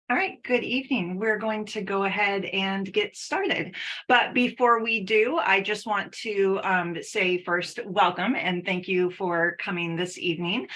All right, good evening. We're going to go ahead and get started. But before we do, I just want to say first, welcome and thank you for coming this evening.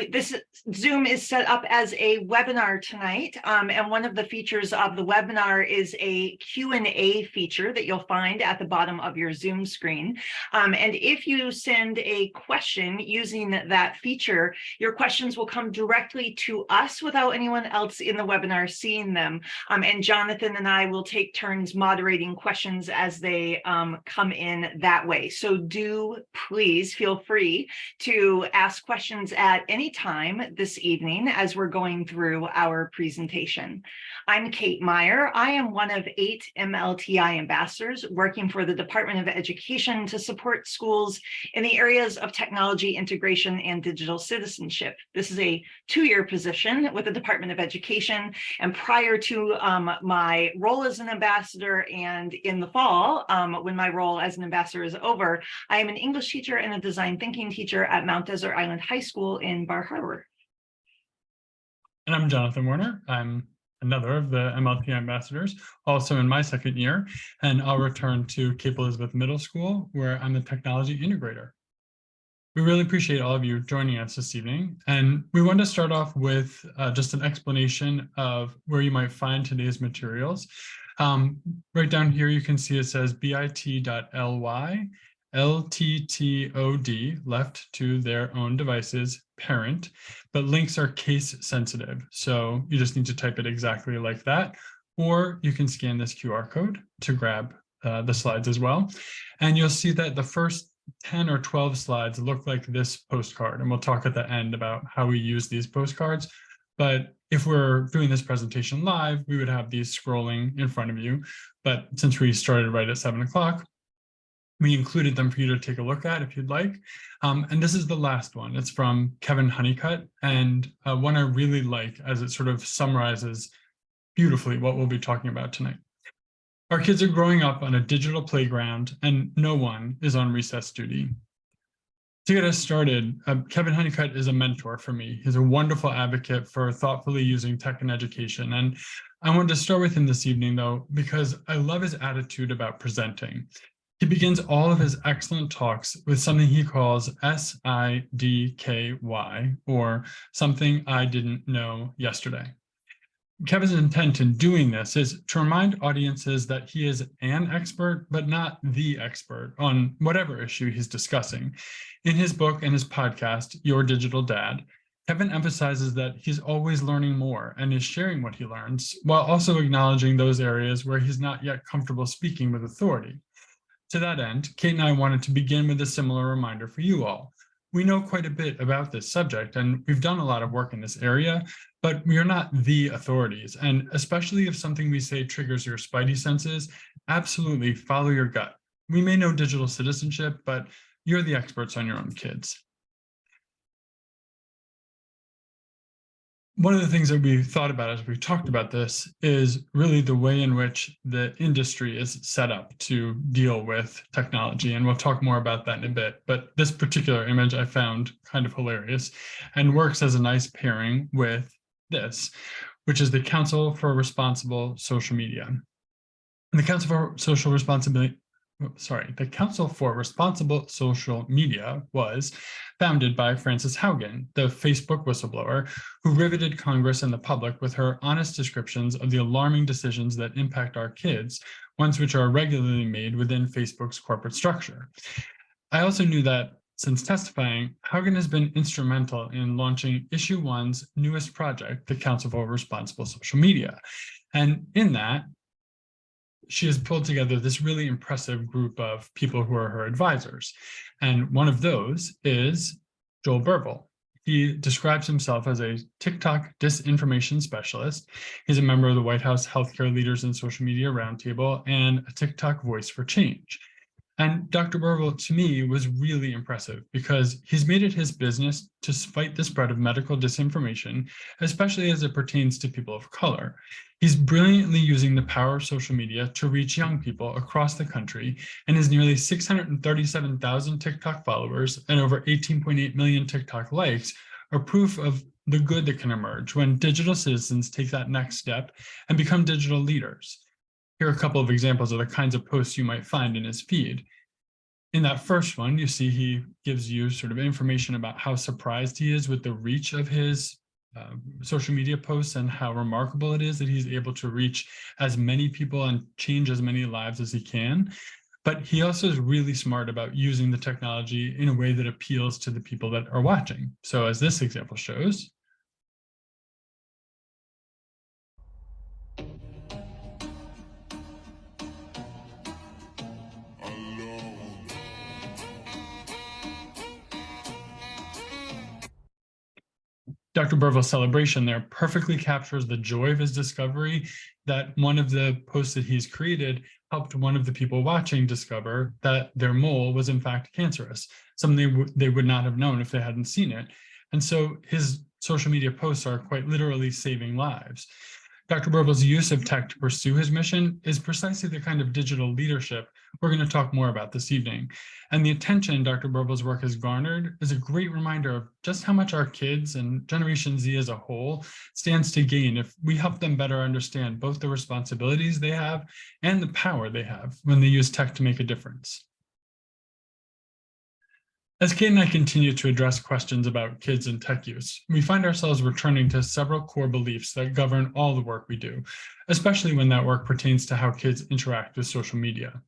This Zoom is set up as a webinar tonight, and one of the features of the webinar is a Q&A feature that you'll find at the bottom of your Zoom screen. And if you send a question using that feature, your questions will come directly to us without anyone else in the webinar seeing them. And Jonathan and I will take turns moderating questions as they come in that way. So do please feel free to ask questions at any time this evening as we're going through our presentation. I'm Kate Meyer. I am one of 8 MLTI ambassadors working for the Department of Education to support schools in the areas of technology integration and digital citizenship. This is a 2-year position with the Department of Education. And prior to my role as an ambassador and in the fall, when my role as an ambassador is over, I am an English teacher and a design thinking teacher at Mount Desert Island High School in Bar Harbor. And I'm Jonathan Werner. I'm another of the MLT ambassadors, also in my 2nd year, and I'll return to Cape Elizabeth Middle School, where I'm the technology integrator. We really appreciate all of you joining us this evening, and we want to start off with just an explanation of where you might find today's materials. Right down here, you can see it says bit.ly LTTOD, left to their own devices, parent, but links are case sensitive. So you just need to type it exactly like that, or you can scan this QR code to grab the slides as well. And you'll see that the first 10 or 12 slides look like this postcard, and we'll talk at the end about how we use these postcards. But if we're doing this presentation live, we would have these scrolling in front of you. But since we started right at 7 o'clock, we included them for you to take a look at if you'd like. And this is the last one. It's from Kevin Honeycutt, and one I really like as it sort of summarizes beautifully what we'll be talking about tonight. Our kids are growing up on a digital playground, and no one is on recess duty. To get us started, Kevin Honeycutt is a mentor for me. He's a wonderful advocate for thoughtfully using tech in education. And I wanted to start with him this evening, though, because I love his attitude about presenting. He begins all of his excellent talks with something he calls SIDKY, or something I didn't know yesterday. Kevin's intent in doing this is to remind audiences that he is an expert, but not the expert on whatever issue he's discussing. In his book and his podcast, Your Digital Dad, Kevin emphasizes that he's always learning more and is sharing what he learns, while also acknowledging those areas where he's not yet comfortable speaking with authority. To that end, Kate and I wanted to begin with a similar reminder for you all. We know quite a bit about this subject, and we've done a lot of work in this area, but we are not the authorities. And especially if something we say triggers your spidey senses, absolutely follow your gut. We may know digital citizenship, but you're the experts on your own kids. One of the things that we thought about as we talked about this is really the way in which the industry is set up to deal with technology. And we'll talk more about that in a bit. But this particular image I found kind of hilarious and works as a nice pairing with this, which is the Council for Responsible Social Media. And the Council for the Council for Responsible Social Media was founded by Frances Haugen, the Facebook whistleblower, who riveted Congress and the public with her honest descriptions of the alarming decisions that impact our kids, ones which are regularly made within Facebook's corporate structure. I also knew that since testifying, Haugen has been instrumental in launching Issue One's newest project, the Council for Responsible Social Media. And in that, she has pulled together this really impressive group of people who are her advisors. And one of those is Joel Burville. He describes himself as a TikTok disinformation specialist. He's a member of the White House Healthcare Leaders in Social Media Roundtable and a TikTok voice for change. And Dr. Burville, to me, was really impressive because he's made it his business to fight the spread of medical disinformation, especially as it pertains to people of color. He's brilliantly using the power of social media to reach young people across the country, and his nearly 637,000 TikTok followers and over 18.8 million TikTok likes are proof of the good that can emerge when digital citizens take that next step and become digital leaders. Here are a couple of examples of the kinds of posts you might find in his feed. In that first one, you see he gives you sort of information about how surprised he is with the reach of his social media posts and how remarkable it is that he's able to reach as many people and change as many lives as he can. But he also is really smart about using the technology in a way that appeals to the people that are watching. So as this example shows, Dr. Burville's celebration there perfectly captures the joy of his discovery that one of the posts that he's created helped one of the people watching discover that their mole was in fact cancerous, something they would not have known if they hadn't seen it. And so his social media posts are quite literally saving lives. Dr. Burville's use of tech to pursue his mission is precisely the kind of digital leadership we're going to talk more about this evening. And the attention Dr. Burville's work has garnered is a great reminder of just how much our kids and Generation Z as a whole stands to gain if we help them better understand both the responsibilities they have and the power they have when they use tech to make a difference. As Kate and I continue to address questions about kids and tech use, we find ourselves returning to several core beliefs that govern all the work we do, especially when that work pertains to how kids interact with social media.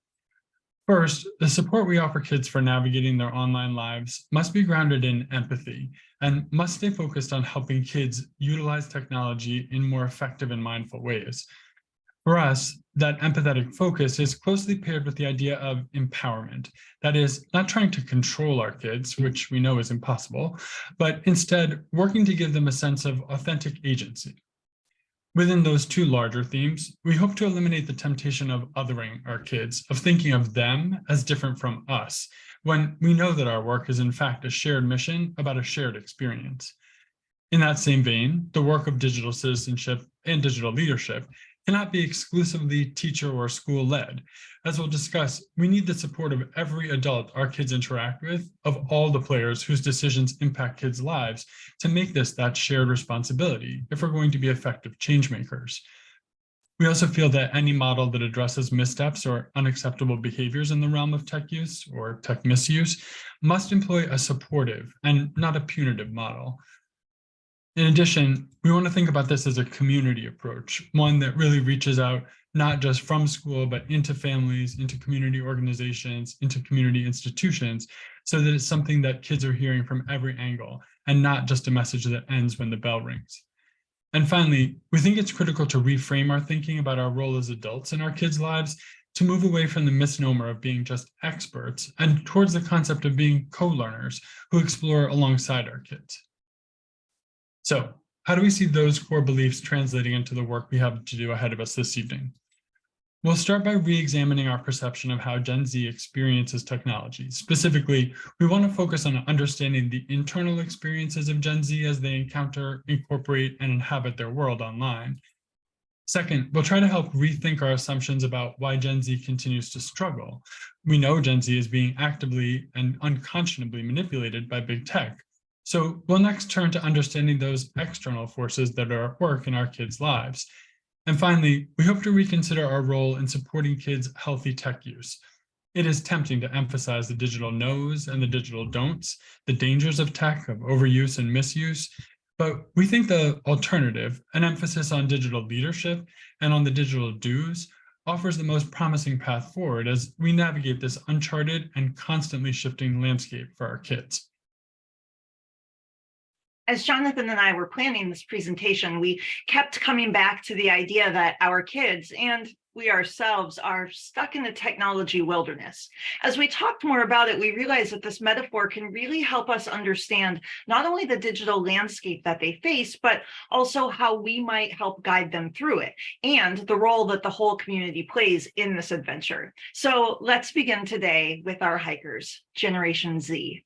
First, the support we offer kids for navigating their online lives must be grounded in empathy and must stay focused on helping kids utilize technology in more effective and mindful ways. For us, that empathetic focus is closely paired with the idea of empowerment. That is, not trying to control our kids, which we know is impossible, but instead working to give them a sense of authentic agency. Within those two larger themes, we hope to eliminate the temptation of othering our kids, of thinking of them as different from us, when we know that our work is in fact a shared mission about a shared experience. In that same vein, the work of digital citizenship and digital leadership cannot be exclusively teacher or school-led. As we'll discuss, we need the support of every adult our kids interact with, of all the players whose decisions impact kids' lives, to make this that shared responsibility if we're going to be effective change makers. We also feel that any model that addresses missteps or unacceptable behaviors in the realm of tech use or tech misuse must employ a supportive and not a punitive model. In addition, we want to think about this as a community approach, one that really reaches out not just from school, but into families, into community organizations, into community institutions, so that it's something that kids are hearing from every angle and not just a message that ends when the bell rings. And finally, we think it's critical to reframe our thinking about our role as adults in our kids' lives to move away from the misnomer of being just experts and towards the concept of being co-learners who explore alongside our kids. So, how do we see those core beliefs translating into the work we have to do ahead of us this evening? We'll start by re-examining our perception of how Gen Z experiences technology. Specifically, we want to focus on understanding the internal experiences of Gen Z as they encounter, incorporate, and inhabit their world online. Second, we'll try to help rethink our assumptions about why Gen Z continues to struggle. We know Gen Z is being actively and unconscionably manipulated by big tech. So we'll next turn to understanding those external forces that are at work in our kids' lives. And finally, we hope to reconsider our role in supporting kids' healthy tech use. It is tempting to emphasize the digital no's and the digital don'ts, the dangers of tech, of overuse and misuse, but we think the alternative, an emphasis on digital leadership and on the digital do's, offers the most promising path forward as we navigate this uncharted and constantly shifting landscape for our kids. As Jonathan and I were planning this presentation, we kept coming back to the idea that our kids and we ourselves are stuck in the technology wilderness. As we talked more about it, we realized that this metaphor can really help us understand not only the digital landscape that they face, but also how we might help guide them through it and the role that the whole community plays in this adventure. So let's begin today with our hikers, Generation Z.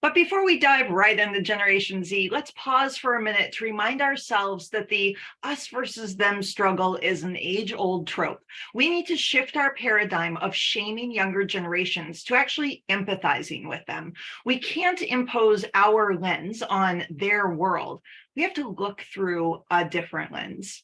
But before we dive right into Generation Z, let's pause for a minute to remind ourselves that the us versus them struggle is an age-old trope. We need to shift our paradigm of shaming younger generations to actually empathizing with them. We can't impose our lens on their world. We have to look through a different lens.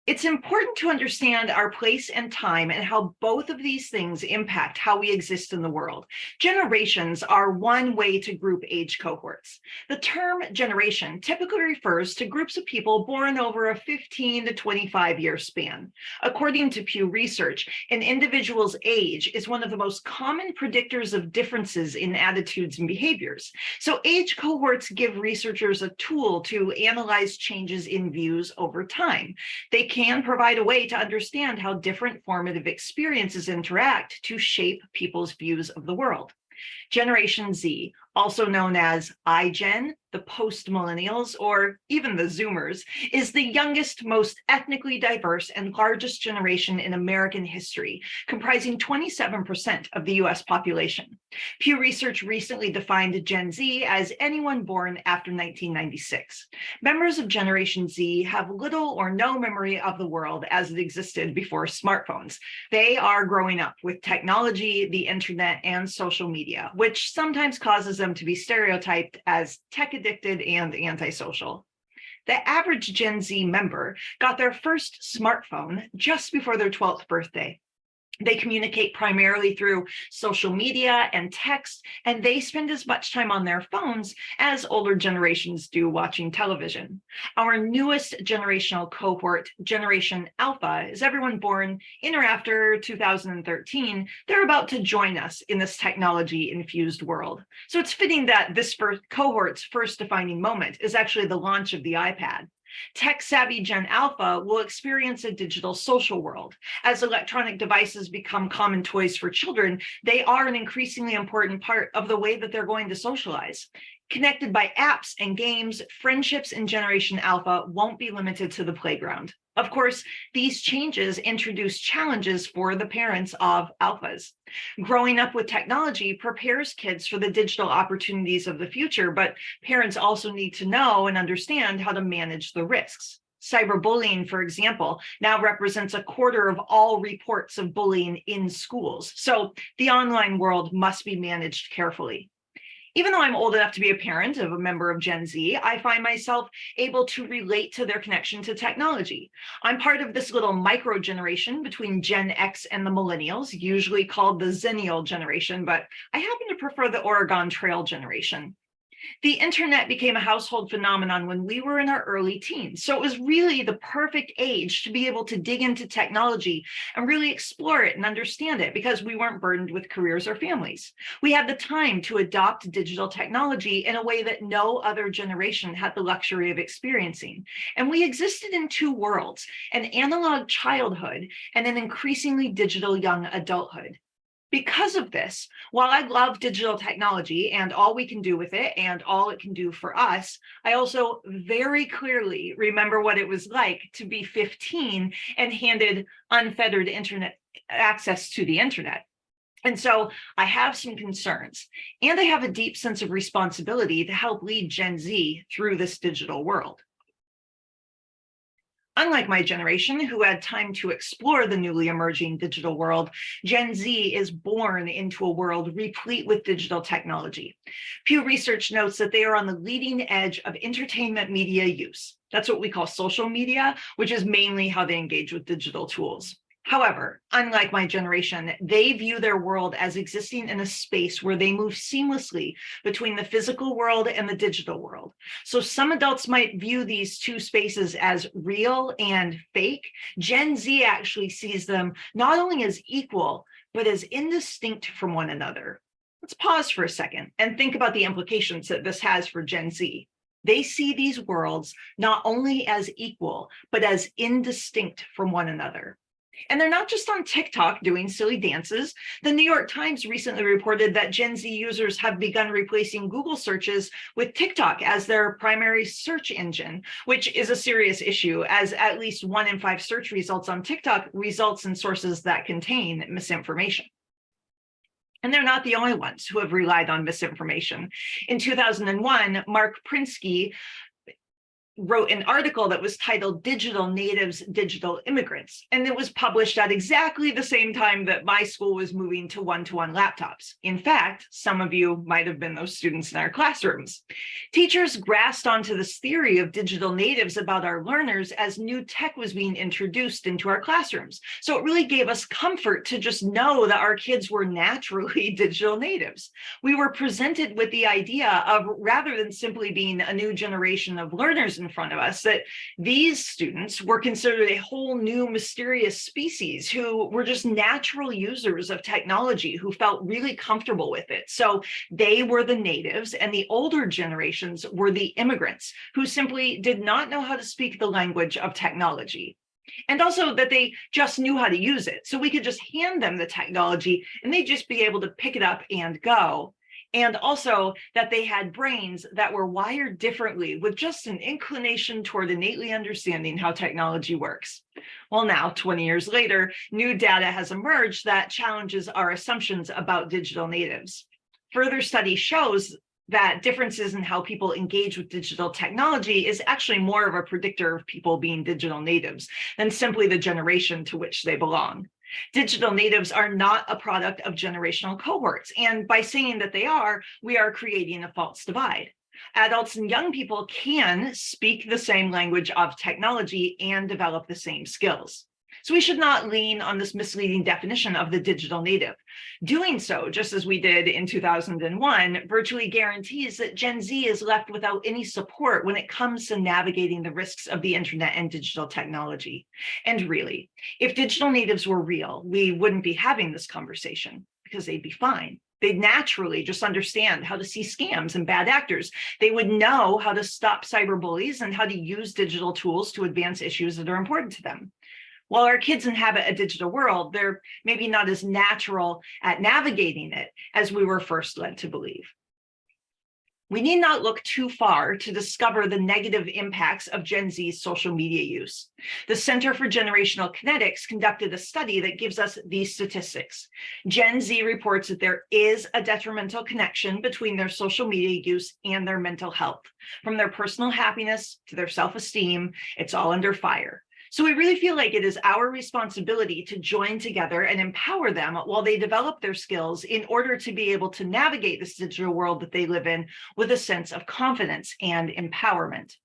It's important to understand our place and time and how both of these things impact how we exist in the world. Generations are one way to group age cohorts. The term generation typically refers to groups of people born over a 15 to 25-year span. According to Pew Research, an individual's age is one of the most common predictors of differences in attitudes and behaviors. So age cohorts give researchers a tool to analyze changes in views over time. They can provide a way to understand how different formative experiences interact to shape people's views of the world. Generation Z, also known as iGen, the post-millennials, or even the Zoomers, is the youngest, most ethnically diverse, and largest generation in American history, comprising 27% of the US population. Pew Research recently defined Gen Z as anyone born after 1996. Members of Generation Z have little or no memory of the world as it existed before smartphones. They are growing up with technology, the internet, and social media, which sometimes causes them to be stereotyped as tech-addicted and antisocial. The average Gen Z member got their first smartphone just before their 12th birthday. They communicate primarily through social media and text, and they spend as much time on their phones as older generations do watching television. Our newest generational cohort, Generation Alpha, is everyone born in or after 2013. They're about to join us in this technology-infused world. So it's fitting that this cohort's first defining moment is actually the launch of the iPad. Tech-savvy Gen Alpha will experience a digital social world. As electronic devices become common toys for children, they are an increasingly important part of the way that they're going to socialize. Connected by apps and games, friendships in Generation Alpha won't be limited to the playground. Of course, these changes introduce challenges for the parents of alphas. Growing up with technology prepares kids for the digital opportunities of the future, but parents also need to know and understand how to manage the risks. Cyberbullying, for example, now represents a quarter of all reports of bullying in schools. So the online world must be managed carefully. Even though I'm old enough to be a parent of a member of Gen Z, I find myself able to relate to their connection to technology. I'm part of this little micro generation between Gen X and the millennials, usually called the Zennial generation, but I happen to prefer the Oregon Trail generation. The internet became a household phenomenon when we were in our early teens. So it was really the perfect age to be able to dig into technology and really explore it and understand it because we weren't burdened with careers or families. We had the time to adopt digital technology in a way that no other generation had the luxury of experiencing. And we existed in two worlds, an analog childhood and an increasingly digital young adulthood. Because of this, while I love digital technology and all we can do with it and all it can do for us, I also very clearly remember what it was like to be 15 and handed unfettered internet access to the internet. And so I have some concerns, and I have a deep sense of responsibility to help lead Gen Z through this digital world. Unlike my generation, who had time to explore the newly emerging digital world, Gen Z is born into a world replete with digital technology. Pew Research notes that they are on the leading edge of entertainment media use. That's what we call social media, which is mainly how they engage with digital tools. However, unlike my generation, they view their world as existing in a space where they move seamlessly between the physical world and the digital world. So some adults might view these two spaces as real and fake. Gen Z actually sees them not only as equal, but as indistinct from one another. Let's pause for a second and think about the implications that this has for Gen Z. They see these worlds not only as equal, but as indistinct from one another. And they're not just on TikTok doing silly dances. The New York Times recently reported that Gen Z users have begun replacing Google searches with TikTok as their primary search engine, which is a serious issue, as at least 1 in 5 search results on TikTok results in sources that contain misinformation. And they're not the only ones who have relied on misinformation. In 2001, Mark Prinsky wrote an article that was titled Digital Natives, Digital Immigrants. And it was published at exactly the same time that my school was moving to one-to-one laptops. In fact, some of you might have been those students in our classrooms. Teachers grasped onto this theory of digital natives about our learners as new tech was being introduced into our classrooms. So it really gave us comfort to just know that our kids were naturally digital natives. We were presented with the idea of, rather than simply being a new generation of learners in front of us, that these students were considered a whole new mysterious species who were just natural users of technology, who felt really comfortable with it. So they were the natives, and the older generations were the immigrants who simply did not know how to speak the language of technology. And also that they just knew how to use it. So we could just hand them the technology and they'd just be able to pick it up and go. And also that they had brains that were wired differently with just an inclination toward innately understanding how technology works. Well, now, 20 years later, new data has emerged that challenges our assumptions about digital natives. Further study shows that differences in how people engage with digital technology is actually more of a predictor of people being digital natives than simply the generation to which they belong. Digital natives are not a product of generational cohorts, and by saying that they are, we are creating a false divide. Adults and young people can speak the same language of technology and develop the same skills. So we should not lean on this misleading definition of the digital native. Doing so, just as we did in 2001, virtually guarantees that Gen Z is left without any support when it comes to navigating the risks of the internet and digital technology. And really, if digital natives were real, we wouldn't be having this conversation because they'd be fine. They'd naturally just understand how to see scams and bad actors. They would know how to stop cyberbullies and how to use digital tools to advance issues that are important to them. While our kids inhabit a digital world, they're maybe not as natural at navigating it as we were first led to believe. We need not look too far to discover the negative impacts of Gen Z's social media use. The Center for Generational Kinetics conducted a study that gives us these statistics. Gen Z reports that there is a detrimental connection between their social media use and their mental health. From their personal happiness to their self-esteem, it's all under fire. So we really feel like it is our responsibility to join together and empower them while they develop their skills in order to be able to navigate this digital world that they live in with a sense of confidence and empowerment.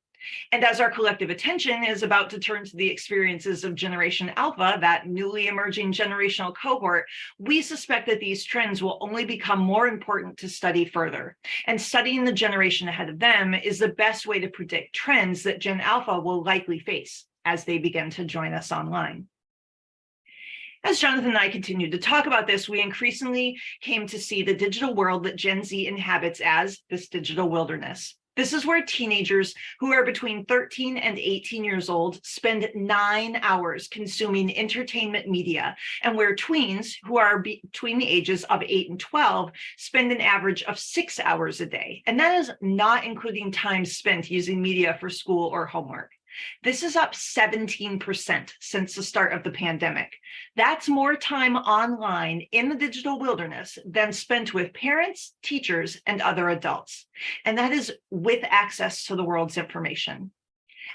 And as our collective attention is about to turn to the experiences of Generation Alpha, that newly emerging generational cohort, we suspect that these trends will only become more important to study further. And studying the generation ahead of them is the best way to predict trends that Gen Alpha will likely face as they begin to join us online. As Jonathan and I continued to talk about this, we increasingly came to see the digital world that Gen Z inhabits as this digital wilderness. This is where teenagers who are between 13 and 18 years old spend 9 hours consuming entertainment media, and where tweens who are between the ages of 8 and 12 spend an average of 6 hours a day. And that is not including time spent using media for school or homework. This is up 17% since the start of the pandemic. That's more time online in the digital wilderness than spent with parents, teachers, and other adults. And that is with access to the world's information.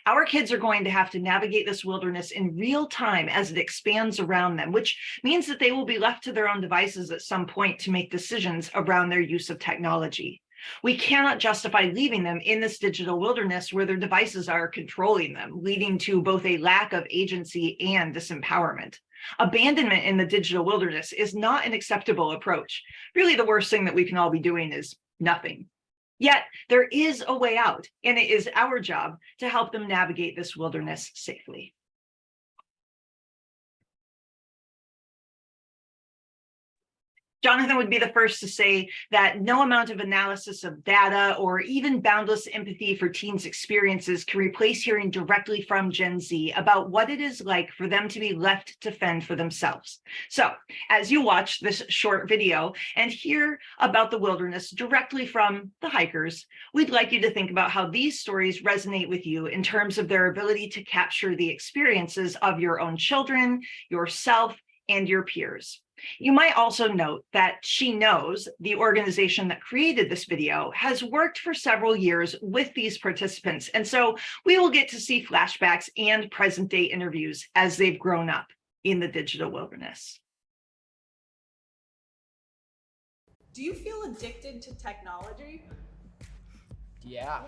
Our kids are going to have to navigate this wilderness in real time as it expands around them, which means that they will be left to their own devices at some point to make decisions around their use of technology. We cannot justify leaving them in this digital wilderness where their devices are controlling them, leading to both a lack of agency and disempowerment. Abandonment in the digital wilderness is not an acceptable approach. Really, the worst thing that we can all be doing is nothing. Yet there is a way out, and it is our job to help them navigate this wilderness safely. Jonathan would be the first to say that no amount of analysis of data or even boundless empathy for teens' experiences can replace hearing directly from Gen Z about what it is like for them to be left to fend for themselves. So as you watch this short video and hear about the wilderness directly from the hikers, we'd like you to think about how these stories resonate with you in terms of their ability to capture the experiences of your own children, yourself, and your peers. You might also note that She Knows, the organization that created this video, has worked for several years with these participants. And so we will get to see flashbacks and present day interviews as they've grown up in the digital wilderness. Do you feel addicted to technology? Yeah.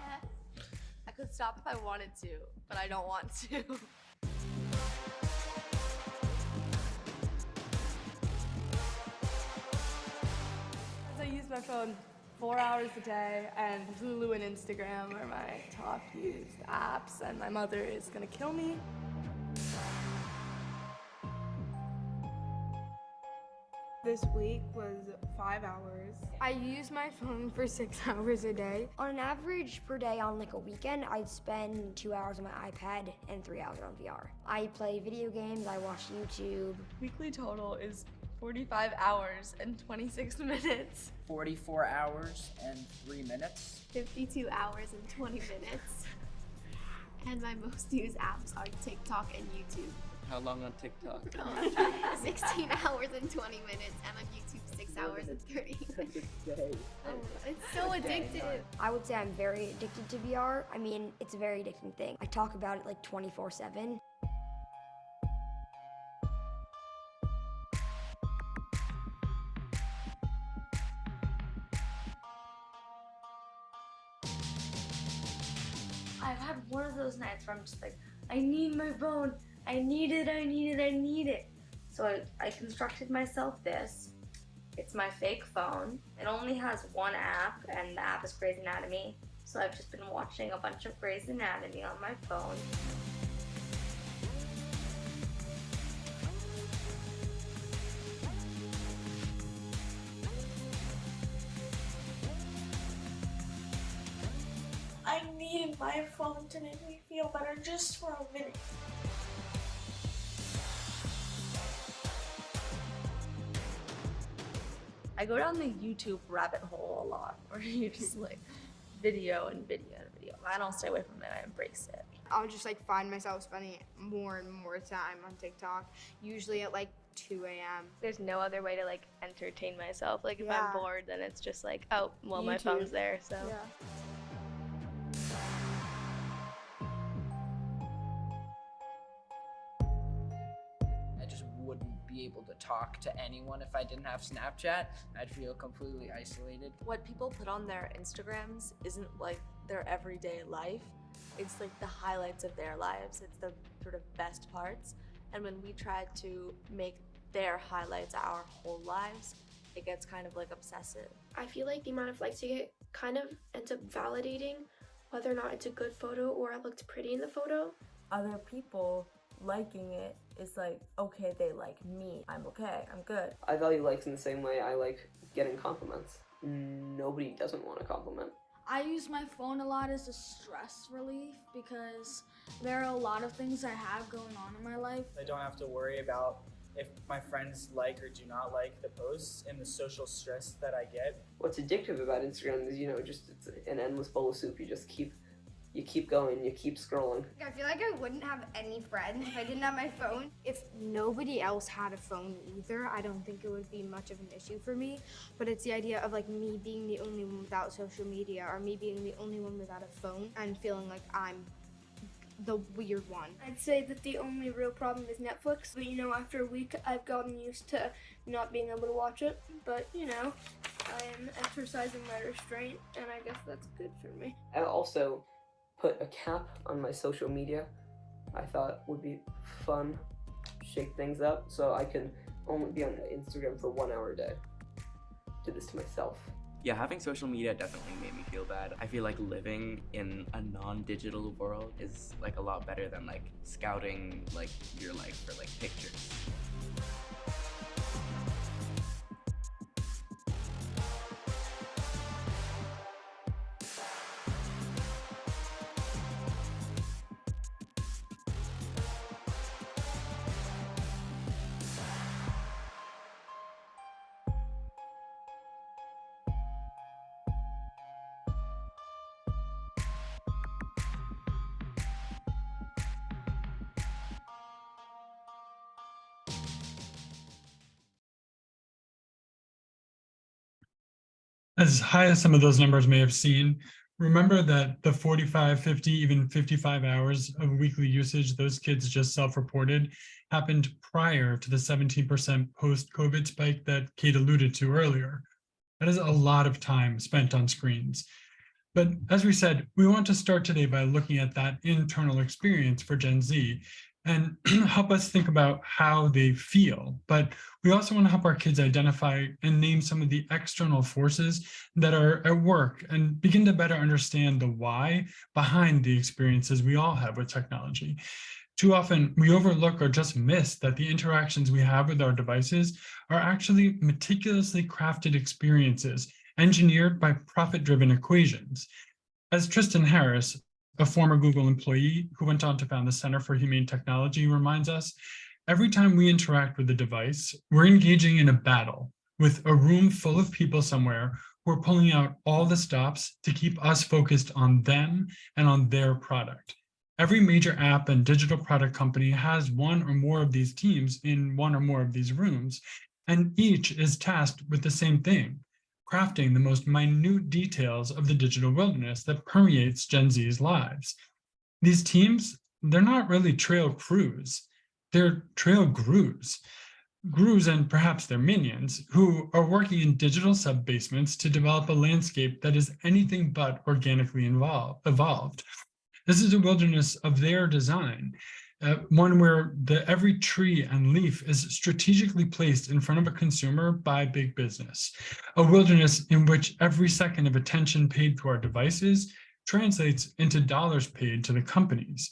I could stop if I wanted to, but I don't want to. I use my phone 4 hours a day, and Hulu and Instagram are my top used apps, and my mother is gonna kill me. This week was 5 hours. I use my phone for 6 hours a day. On an average per day on like a weekend, I'd spend 2 hours on my iPad and 3 hours on VR. I play video games, I watch YouTube. Weekly total is 45 hours and 26 minutes. 44 hours and 3 minutes. 52 hours and 20 minutes. And my most used apps are TikTok and YouTube. How long on TikTok? 16 hours and 20 minutes, and on YouTube 6 hours and 30 minutes. It's so addictive. I would say I'm very addicted to VR. I mean, it's a very addicting thing. I talk about it like 24/7. I've had one of those nights where I'm just like, I need my phone. I need it, I need it, I need it. So I constructed myself this. It's my fake phone. It only has one app, and the app is Grey's Anatomy. So I've just been watching a bunch of Grey's Anatomy on my phone. I needed my phone to make me feel better just for a minute. I go down the YouTube rabbit hole a lot, where you just like video and video and video. I don't stay away from it, I embrace it. I'll just like find myself spending more and more time on TikTok, usually at like 2 a.m. There's no other way to like entertain myself. Like if Yeah. I'm bored, then it's just like, oh, well, my YouTube. phone's there, so. Yeah. I just wouldn't be able to talk to anyone if I didn't have Snapchat. I'd feel completely isolated. What people put on their Instagrams isn't like their everyday life. It's like the highlights of their lives. It's the sort of best parts. And when we try to make their highlights our whole lives, it gets kind of like obsessive. I feel like the amount of likes you get kind of ends up validating whether or not it's a good photo or it looked pretty in the photo. Other people liking it is like, okay, they like me. I'm okay, I'm good. I value likes in the same way I like getting compliments. Nobody doesn't want a compliment. I use my phone a lot as a stress relief because there are a lot of things I have going on in my life. I don't have to worry about if my friends like or do not like the posts and the social stress that I get. What's addictive about Instagram is, just it's an endless bowl of soup. You keep going, you keep scrolling. I feel like I wouldn't have any friends if I didn't have my phone. If nobody else had a phone either, I don't think it would be much of an issue for me. But it's the idea of like me being the only one without social media, or me being the only one without a phone, and feeling like I'm the weird one. I'd say that the only real problem is Netflix, but after a week I've gotten used to not being able to watch it. But I am exercising my restraint, and I guess that's good for me. I also put a cap on my social media. I thought would be fun, shake things up, so I can only be on Instagram for 1 hour a day. Did this to myself. Yeah, having social media definitely made me feel bad. I feel like living in a non-digital world is like a lot better than like scouting like your life for like pictures. As high as some of those numbers may have seemed, remember that the 45, 50, even 55 hours of weekly usage those kids just self-reported happened prior to the 17% post-COVID spike that Kate alluded to earlier. That is a lot of time spent on screens. But as we said, we want to start today by looking at that internal experience for Gen Z and help us think about how they feel. But we also want to help our kids identify and name some of the external forces that are at work and begin to better understand the why behind the experiences we all have with technology. Too often, we overlook or just miss that the interactions we have with our devices are actually meticulously crafted experiences engineered by profit-driven equations. As Tristan Harris, a former Google employee who went on to found the Center for Humane Technology, reminds us, every time we interact with a device, we're engaging in a battle with a room full of people somewhere who are pulling out all the stops to keep us focused on them and on their product. Every major app and digital product company has one or more of these teams in one or more of these rooms, and each is tasked with the same thing: crafting the most minute details of the digital wilderness that permeates Gen Z's lives. These teams, they're not really trail crews, they're trail grus. Grus and perhaps their minions, who are working in digital sub-basements to develop a landscape that is anything but organically evolved. This is a wilderness of their design, one where every tree and leaf is strategically placed in front of a consumer by big business, a wilderness in which every second of attention paid to our devices translates into dollars paid to the companies.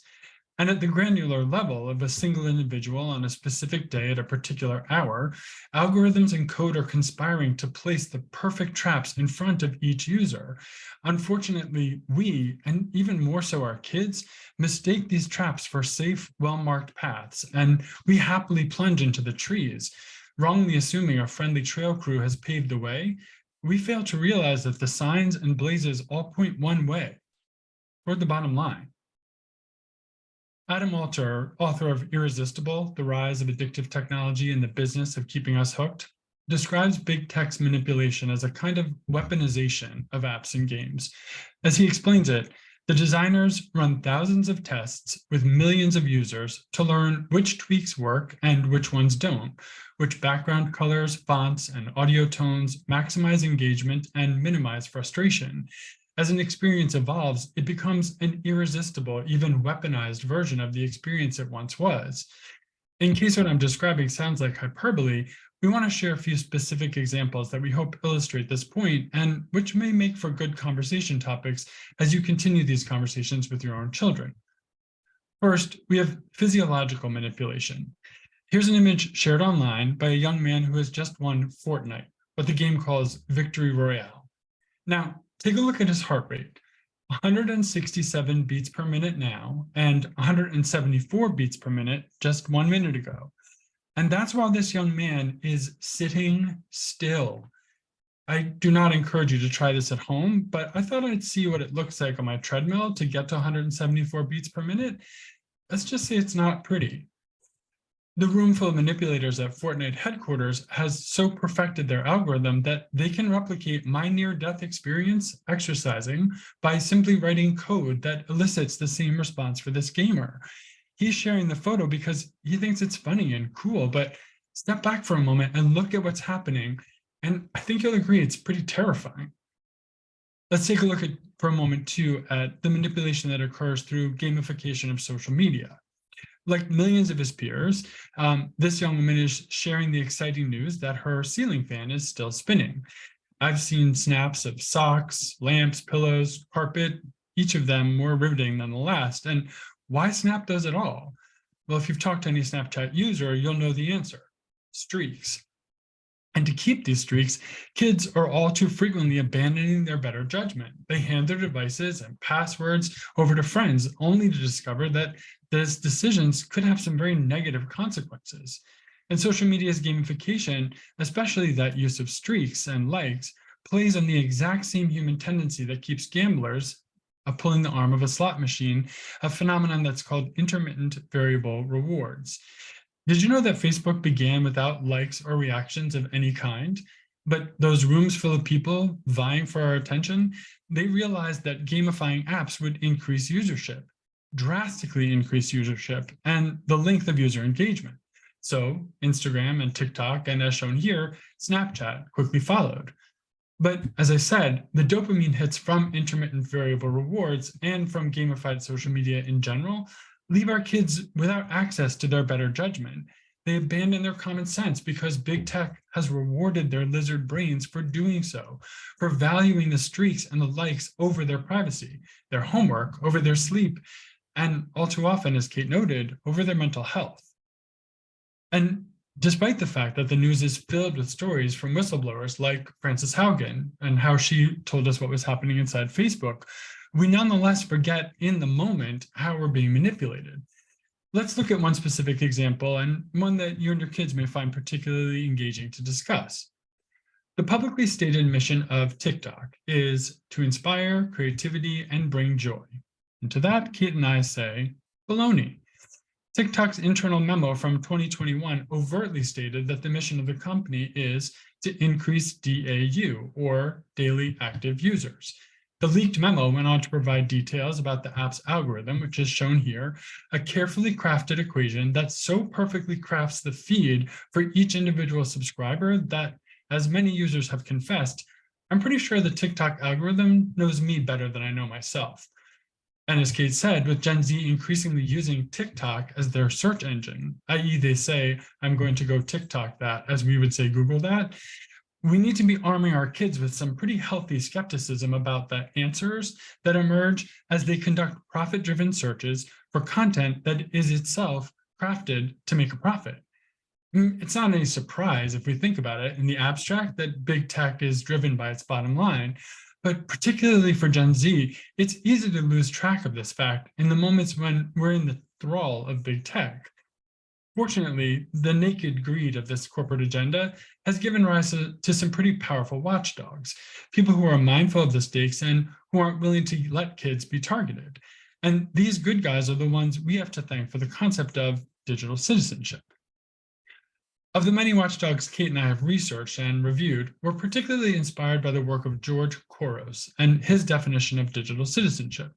And at the granular level of a single individual on a specific day at a particular hour, algorithms and code are conspiring to place the perfect traps in front of each user. Unfortunately, we, and even more so our kids, mistake these traps for safe, well-marked paths, and we happily plunge into the trees. Wrongly assuming a friendly trail crew has paved the way, we fail to realize that the signs and blazes all point one way, toward the bottom line. Adam Alter, author of Irresistible: The Rise of Addictive Technology and the Business of Keeping Us Hooked, describes big tech's manipulation as a kind of weaponization of apps and games. As he explains it, the designers run thousands of tests with millions of users to learn which tweaks work and which ones don't, which background colors, fonts, and audio tones maximize engagement and minimize frustration. As an experience evolves, it becomes an irresistible, even weaponized version of the experience it once was. In case what I'm describing sounds like hyperbole, we want to share a few specific examples that we hope illustrate this point and which may make for good conversation topics as you continue these conversations with your own children. First, we have physiological manipulation. Here's an image shared online by a young man who has just won Fortnite, what the game calls Victory Royale. Now, take a look at his heart rate, 167 beats per minute now, and 174 beats per minute just 1 minute ago. And that's while this young man is sitting still. I do not encourage you to try this at home, but I thought I'd see what it looks like on my treadmill to get to 174 beats per minute. Let's just say it's not pretty. The room full of manipulators at Fortnite headquarters has so perfected their algorithm that they can replicate my near-death experience exercising by simply writing code that elicits the same response for this gamer. He's sharing the photo because he thinks it's funny and cool, but step back for a moment and look at what's happening, and I think you'll agree it's pretty terrifying. Let's take a look for a moment too at the manipulation that occurs through gamification of social media. Like millions of his peers, this young woman is sharing the exciting news that her ceiling fan is still spinning. I've seen snaps of socks, lamps, pillows, carpet, each of them more riveting than the last. And why snap those at all? Well, if you've talked to any Snapchat user, you'll know the answer: streaks. And to keep these streaks, kids are all too frequently abandoning their better judgment. They hand their devices and passwords over to friends only to discover that those decisions could have some very negative consequences. And social media's gamification, especially that use of streaks and likes, plays on the exact same human tendency that keeps gamblers pulling the arm of a slot machine, a phenomenon that's called intermittent variable rewards. Did you know that Facebook began without likes or reactions of any kind? But those rooms full of people vying for our attention, they realized that gamifying apps would increase usership, drastically increase usership, and the length of user engagement. So Instagram and TikTok, and as shown here, Snapchat quickly followed. But as I said, the dopamine hits from intermittent variable rewards and from gamified social media in general leave our kids without access to their better judgment. They abandon their common sense because big tech has rewarded their lizard brains for doing so, for valuing the streaks and the likes over their privacy, their homework over their sleep, and all too often, as Kate noted, over their mental health. And despite the fact that the news is filled with stories from whistleblowers like Frances Haugen and how she told us what was happening inside Facebook, we nonetheless forget in the moment how we're being manipulated. Let's look at one specific example, and one that you and your kids may find particularly engaging to discuss. The publicly stated mission of TikTok is to inspire creativity and bring joy. And to that, Kate and I say, baloney. TikTok's internal memo from 2021 overtly stated that the mission of the company is to increase DAU, or daily active users. The leaked memo went on to provide details about the app's algorithm, which is shown here, a carefully crafted equation that so perfectly crafts the feed for each individual subscriber that, as many users have confessed, I'm pretty sure the TikTok algorithm knows me better than I know myself. And as Kate said, with Gen Z increasingly using TikTok as their search engine, i.e. they say, I'm going to go TikTok that, as we would say Google that, we need to be arming our kids with some pretty healthy skepticism about the answers that emerge as they conduct profit-driven searches for content that is itself crafted to make a profit. It's not any surprise if we think about it in the abstract that big tech is driven by its bottom line, but particularly for Gen Z, it's easy to lose track of this fact in the moments when we're in the thrall of big tech. Fortunately, the naked greed of this corporate agenda has given rise to some pretty powerful watchdogs, people who are mindful of the stakes and who aren't willing to let kids be targeted. And these good guys are the ones we have to thank for the concept of digital citizenship. Of the many watchdogs Kate and I have researched and reviewed, we're particularly inspired by the work of George Couros and his definition of digital citizenship.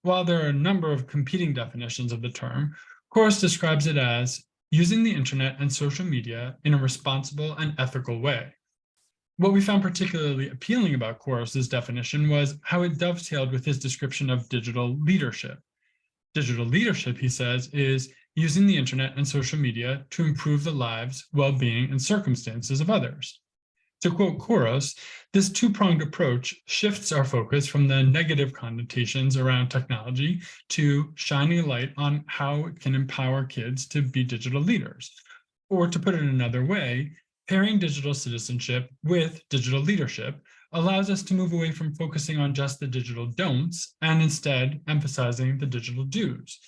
While there are a number of competing definitions of the term, Couros describes it as using the internet and social media in a responsible and ethical way. What we found particularly appealing about Couros' definition was how it dovetailed with his description of digital leadership. Digital leadership, he says, is using the internet and social media to improve the lives, well-being, and circumstances of others. To quote Couros, this two-pronged approach shifts our focus from the negative connotations around technology to shining a light on how it can empower kids to be digital leaders. Or to put it another way, pairing digital citizenship with digital leadership allows us to move away from focusing on just the digital don'ts and instead emphasizing the digital do's.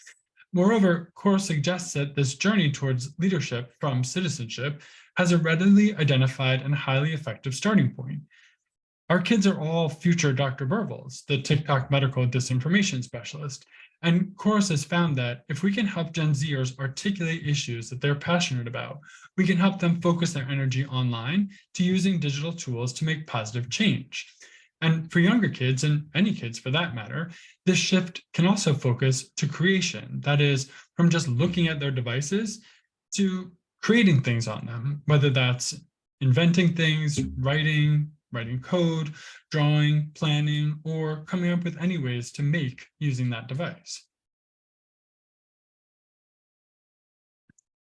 Moreover, Couros suggests that this journey towards leadership from citizenship has a readily identified and highly effective starting point. Our kids are all future Dr. Burbles, the TikTok medical disinformation specialist, and Couros has found that if we can help Gen Zers articulate issues that they're passionate about, we can help them focus their energy online to using digital tools to make positive change. And for younger kids, and any kids for that matter, this shift can also focus to creation, that is, from just looking at their devices to creating things on them, whether that's inventing things, writing code, drawing, planning, or coming up with any ways to make using that device.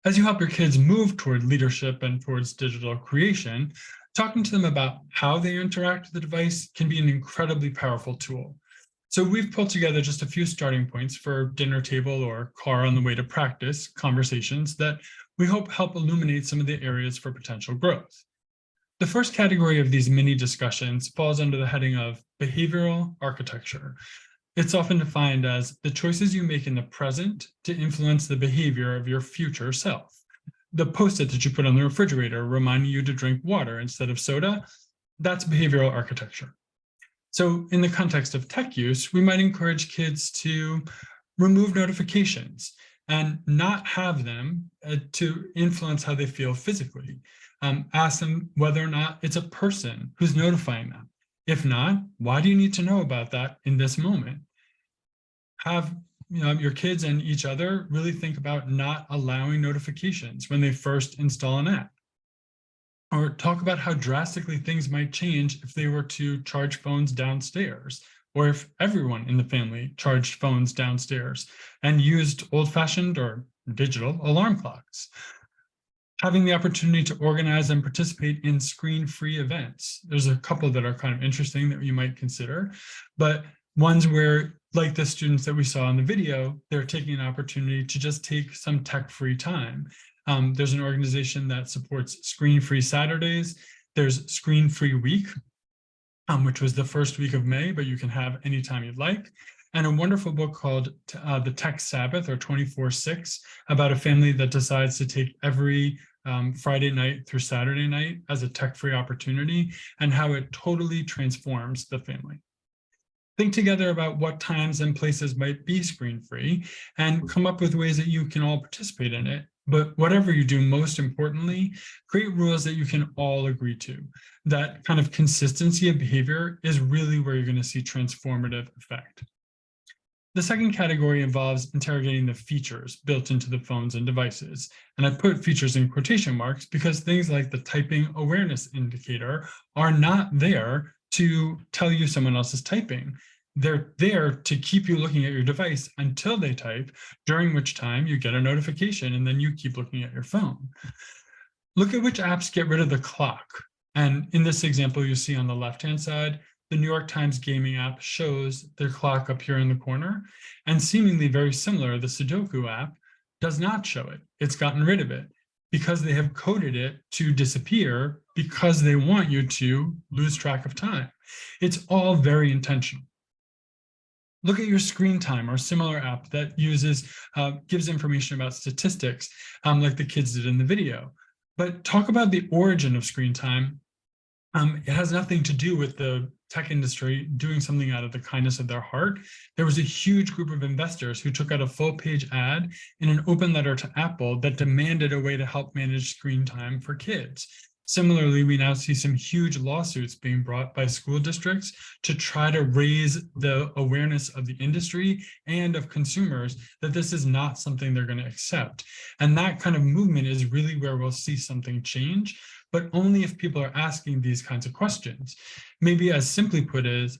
As you help your kids move toward leadership and towards digital creation, talking to them about how they interact with the device can be an incredibly powerful tool. So we've pulled together just a few starting points for dinner table or car on the way to practice conversations that we hope help illuminate some of the areas for potential growth. The first category of these mini discussions falls under the heading of behavioral architecture. It's often defined as the choices you make in the present to influence the behavior of your future self. The Post-it that you put on the refrigerator reminding you to drink water instead of soda, that's behavioral architecture. So in the context of tech use, we might encourage kids to remove notifications and not have them to influence how they feel physically. Ask them whether or not it's a person who's notifying them. If not, why do you need to know about that in this moment? Have your kids and each other really think about not allowing notifications when they first install an app. Or talk about how drastically things might change if they were to charge phones downstairs, or if everyone in the family charged phones downstairs and used old-fashioned or digital alarm clocks. Having the opportunity to organize and participate in screen-free events. There's a couple that are kind of interesting that you might consider, but ones where, like the students that we saw in the video, they're taking an opportunity to just take some tech-free time. There's an organization that supports Screen-Free Saturdays. There's Screen-Free Week, which was the first week of May, but you can have anytime you'd like. And a wonderful book called The Tech Sabbath, or 24/6, about a family that decides to take every Friday night through Saturday night as a tech-free opportunity, and how it totally transforms the family. Think together about what times and places might be screen-free and come up with ways that you can all participate in it. But whatever you do, most importantly, create rules that you can all agree to. That kind of consistency of behavior is really where you're going to see transformative effect. The second category involves interrogating the features built into the phones and devices. And I put features in quotation marks because things like the typing awareness indicator are not there to tell you someone else is typing. They're there to keep you looking at your device until they type, during which time you get a notification and then you keep looking at your phone. Look at which apps get rid of the clock. And in this example, you see on the left-hand side, the New York Times gaming app shows their clock up here in the corner, and seemingly very similar, the Sudoku app does not show it. It's gotten rid of it because they have coded it to disappear because they want you to lose track of time. It's all very intentional. Look at your screen time or similar app that uses, gives information about statistics, like the kids did in the video. But talk about the origin of screen time. It has nothing to do with the tech industry doing something out of the kindness of their heart. There was a huge group of investors who took out a full-page ad in an open letter to Apple that demanded a way to help manage screen time for kids. Similarly, we now see some huge lawsuits being brought by school districts to try to raise the awareness of the industry and of consumers that this is not something they're going to accept. And that kind of movement is really where we'll see something change, but only if people are asking these kinds of questions. Maybe as simply put as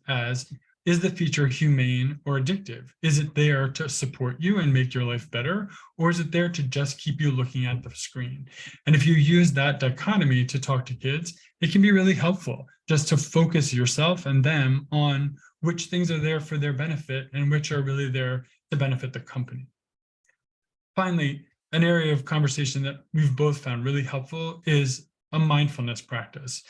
is the feature humane or addictive? Is it there to support you and make your life better? Or is it there to just keep you looking at the screen? And if you use that dichotomy to talk to kids, it can be really helpful just to focus yourself and them on which things are there for their benefit and which are really there to benefit the company. Finally, an area of conversation that we've both found really helpful is a mindfulness practice.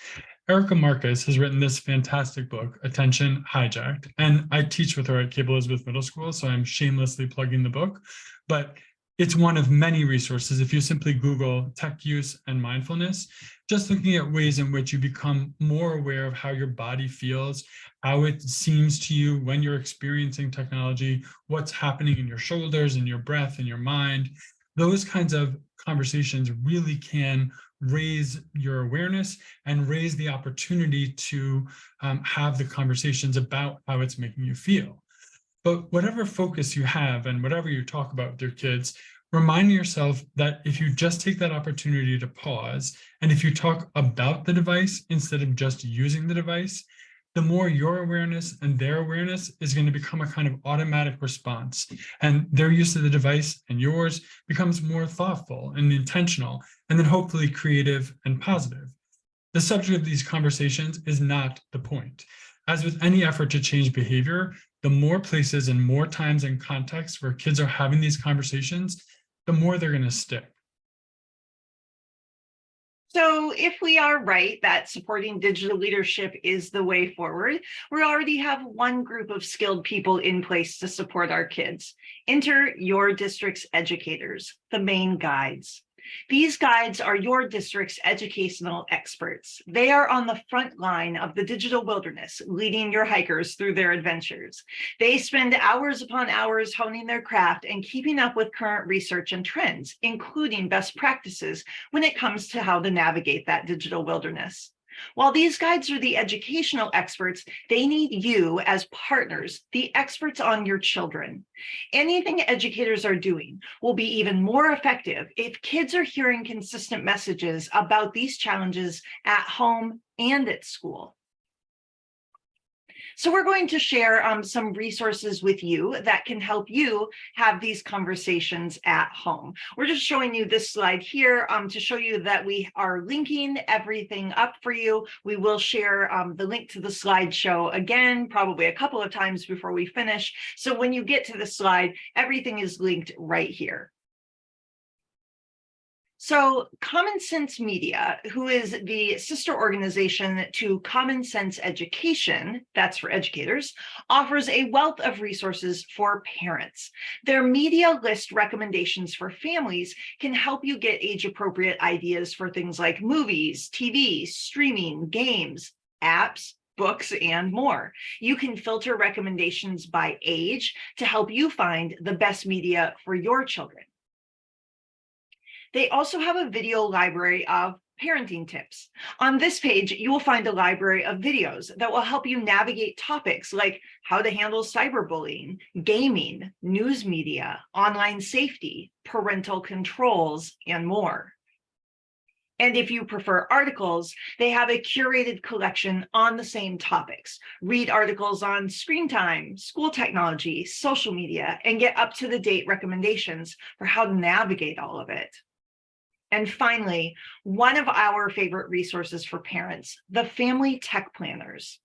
Erica Marcus has written this fantastic book, Attention Hijacked, and I teach with her at Cable Elizabeth Middle School, so I'm shamelessly plugging the book, but it's one of many resources. If you simply Google tech use and mindfulness, just looking at ways in which you become more aware of how your body feels, how it seems to you when you're experiencing technology, what's happening in your shoulders and your breath and your mind, those kinds of conversations really can raise your awareness and raise the opportunity to have the conversations about how it's making you feel. But whatever focus you have and whatever you talk about with your kids, remind yourself that if you just take that opportunity to pause, and if you talk about the device instead of just using the device, the more your awareness and their awareness is going to become a kind of automatic response. And their use of the device and yours becomes more thoughtful and intentional, and then hopefully creative and positive. The subject of these conversations is not the point. As with any effort to change behavior, the more places and more times and contexts where kids are having these conversations, the more they're going to stick. So if we are right that supporting digital leadership is the way forward, we already have one group of skilled people in place to support our kids. Enter your district's educators, the Maine Guides. These guides are your district's educational experts. They are on the front line of the digital wilderness, leading your hikers through their adventures. They spend hours upon hours honing their craft and keeping up with current research and trends, including best practices when it comes to how to navigate that digital wilderness. While these guides are the educational experts, they need you as partners, the experts on your children. Anything educators are doing will be even more effective if kids are hearing consistent messages about these challenges at home and at school. So we're going to share some resources with you that can help you have these conversations at home. We're just showing you this slide here to show you that we are linking everything up for you. We will share the link to the slideshow again, probably a couple of times before we finish. So when you get to the slide, everything is linked right here. So Common Sense Media, who is the sister organization to Common Sense Education, that's for educators, offers a wealth of resources for parents. Their media list recommendations for families can help you get age-appropriate ideas for things like movies, TV, streaming, games, apps, books, and more. You can filter recommendations by age to help you find the best media for your children. They also have a video library of parenting tips. On this page, you will find a library of videos that will help you navigate topics like how to handle cyberbullying, gaming, news media, online safety, parental controls, and more. And if you prefer articles, they have a curated collection on the same topics. Read articles on screen time, school technology, social media, and get up-to-the-date recommendations for how to navigate all of it. And finally, one of our favorite resources for parents, the Family Tech Planners.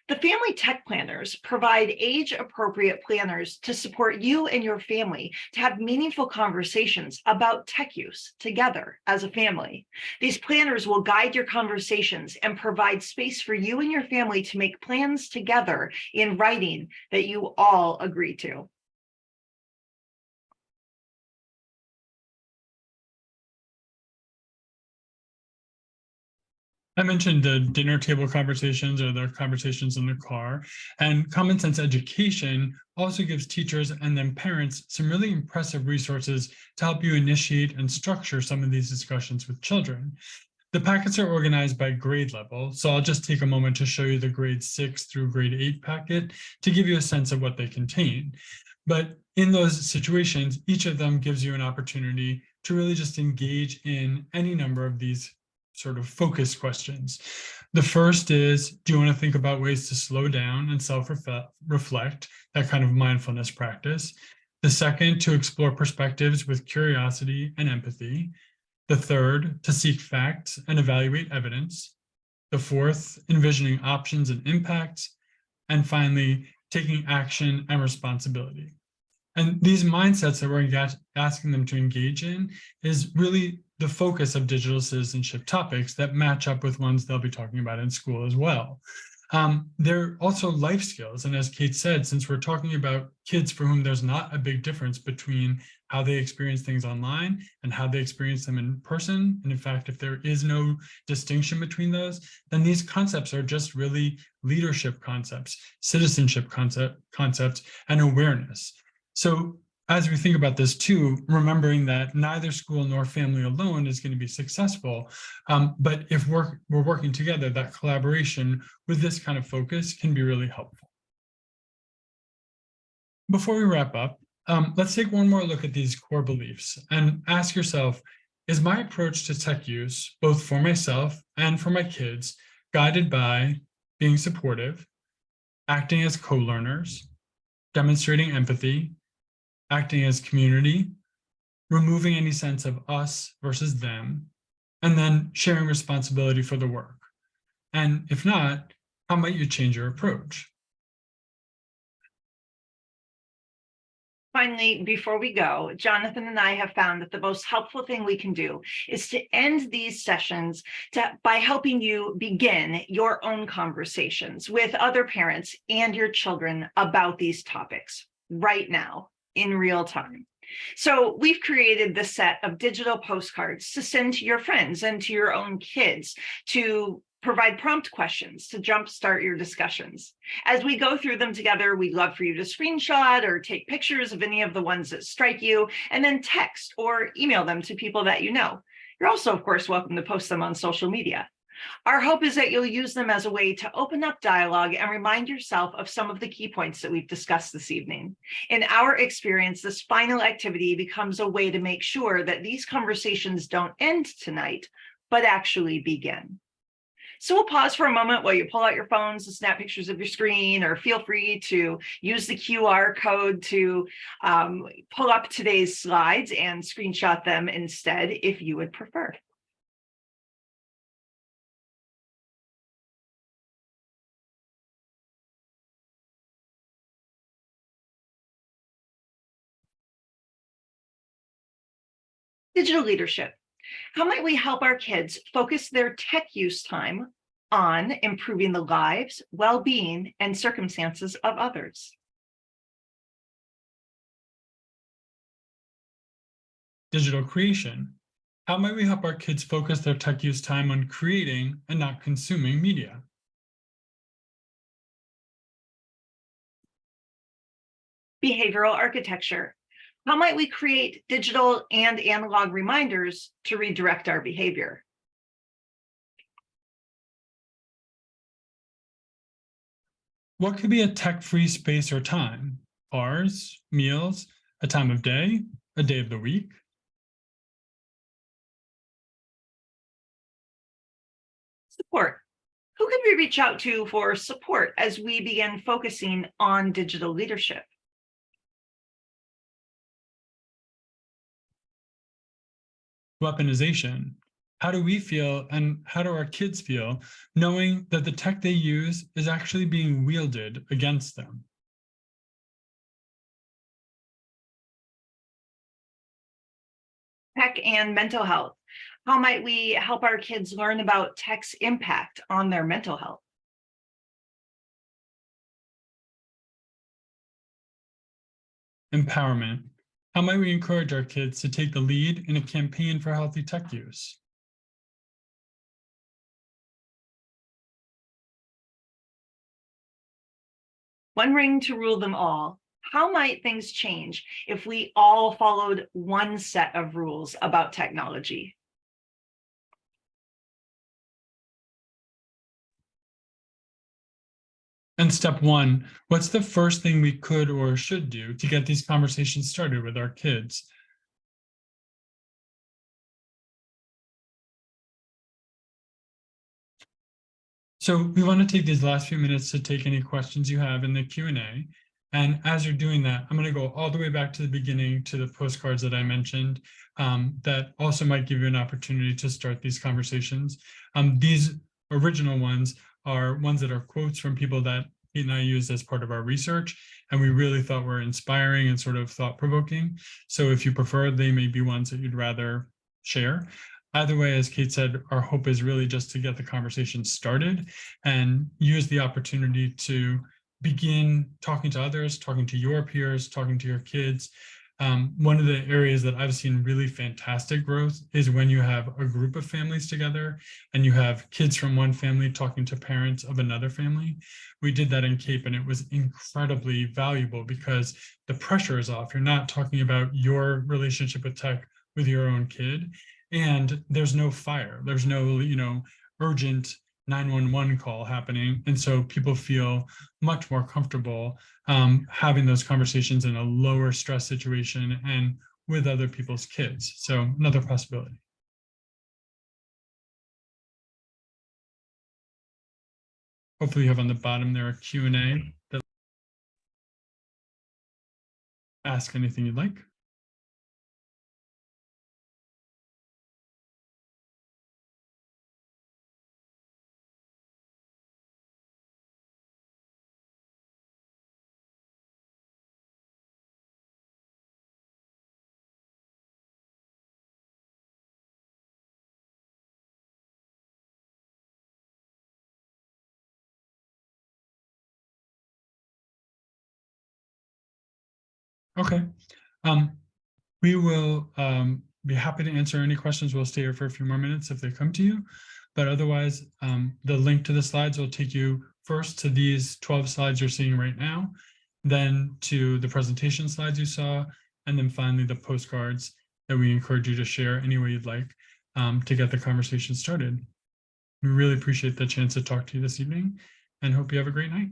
The Family Tech Planners provide age-appropriate planners to support you and your family to have meaningful conversations about tech use together as a family. These planners will guide your conversations and provide space for you and your family to make plans together in writing that you all agree to. I mentioned the dinner table conversations or the conversations in the car, and Common Sense Education also gives teachers and then parents some really impressive resources to help you initiate and structure some of these discussions with children. The packets are organized by grade level, so I'll just take a moment to show you the grade 6 through grade 8 packet to give you a sense of what they contain. But in those situations, each of them gives you an opportunity to really just engage in any number of these sort of focus questions. The first is, do you want to think about ways to slow down and self-reflect, that kind of mindfulness practice? The second, to explore perspectives with curiosity and empathy. The third, to seek facts and evaluate evidence. The fourth, envisioning options and impacts. And finally, taking action and responsibility. And these mindsets that we're asking them to engage in is really the focus of digital citizenship topics that match up with ones they'll be talking about in school as well. They're also life skills. And as Kate said, since we're talking about kids for whom there's not a big difference between how they experience things online and how they experience them in person, and in fact, if there is no distinction between those, then these concepts are just really leadership concepts, citizenship concepts, and awareness. So as we think about this too, remembering that neither school nor family alone is going to be successful, but if we're working together, that collaboration with this kind of focus can be really helpful. Before we wrap up, let's take one more look at these core beliefs and ask yourself, is my approach to tech use, both for myself and for my kids, guided by being supportive, acting as co-learners, demonstrating empathy, acting as community, removing any sense of us versus them, and then sharing responsibility for the work? And if not, how might you change your approach? Finally, before we go, Jonathan and I have found that the most helpful thing we can do is to end these sessions by helping you begin your own conversations with other parents and your children about these topics right now, in real time. So we've created this set of digital postcards to send to your friends and to your own kids to provide prompt questions to jumpstart your discussions. As we go through them together, we'd love for you to screenshot or take pictures of any of the ones that strike you, and then text or email them to people that you know. You're also, of course, welcome to post them on social media. Our hope is that you'll use them as a way to open up dialogue and remind yourself of some of the key points that we've discussed this evening. In our experience, this final activity becomes a way to make sure that these conversations don't end tonight, but actually begin. So we'll pause for a moment while you pull out your phones to snap pictures of your screen, or feel free to use the QR code to pull up today's slides and screenshot them instead if you would prefer. Digital leadership. How might we help our kids focus their tech use time on improving the lives, well-being, and circumstances of others? Digital creation. How might we help our kids focus their tech use time on creating and not consuming media? Behavioral architecture. How might we create digital and analog reminders to redirect our behavior? What could be a tech-free space or time? Bars, meals, a time of day, a day of the week? Support. Who could we reach out to for support as we begin focusing on digital leadership? Weaponization. How do we feel and how do our kids feel knowing that the tech they use is actually being wielded against them? Tech and mental health. How might we help our kids learn about tech's impact on their mental health? Empowerment. How might we encourage our kids to take the lead in a campaign for healthy tech use? One ring to rule them all. How might things change if we all followed one set of rules about technology? And step one, what's the first thing we could or should do to get these conversations started with our kids? So we want to take these last few minutes to take any questions you have in the Q&A. And as you're doing that, I'm going to go all the way back to the beginning to the postcards that I mentioned that also might give you an opportunity to start these conversations. These original ones are ones that are quotes from people that Kate and I used as part of our research, and we really thought were inspiring and sort of thought-provoking. So if you prefer, they may be ones that you'd rather share. Either way, as Kate said, our hope is really just to get the conversation started and use the opportunity to begin talking to others, talking to your peers, talking to your kids. One of the areas that I've seen really fantastic growth is when you have a group of families together and you have kids from one family talking to parents of another family. We did that in CAPE and it was incredibly valuable because the pressure is off. You're not talking about your relationship with tech with your own kid, and there's no fire. There's no, urgent 911 call happening. And so people feel much more comfortable having those conversations in a lower stress situation and with other people's kids. So another possibility. Hopefully you have on the bottom there a Q&A that ask anything you'd like. Okay. We will be happy to answer any questions. We'll stay here for a few more minutes if they come to you. But otherwise, the link to the slides will take you first to these 12 slides you're seeing right now, then to the presentation slides you saw, and then finally the postcards that we encourage you to share any way you'd like to get the conversation started. We really appreciate the chance to talk to you this evening and hope you have a great night.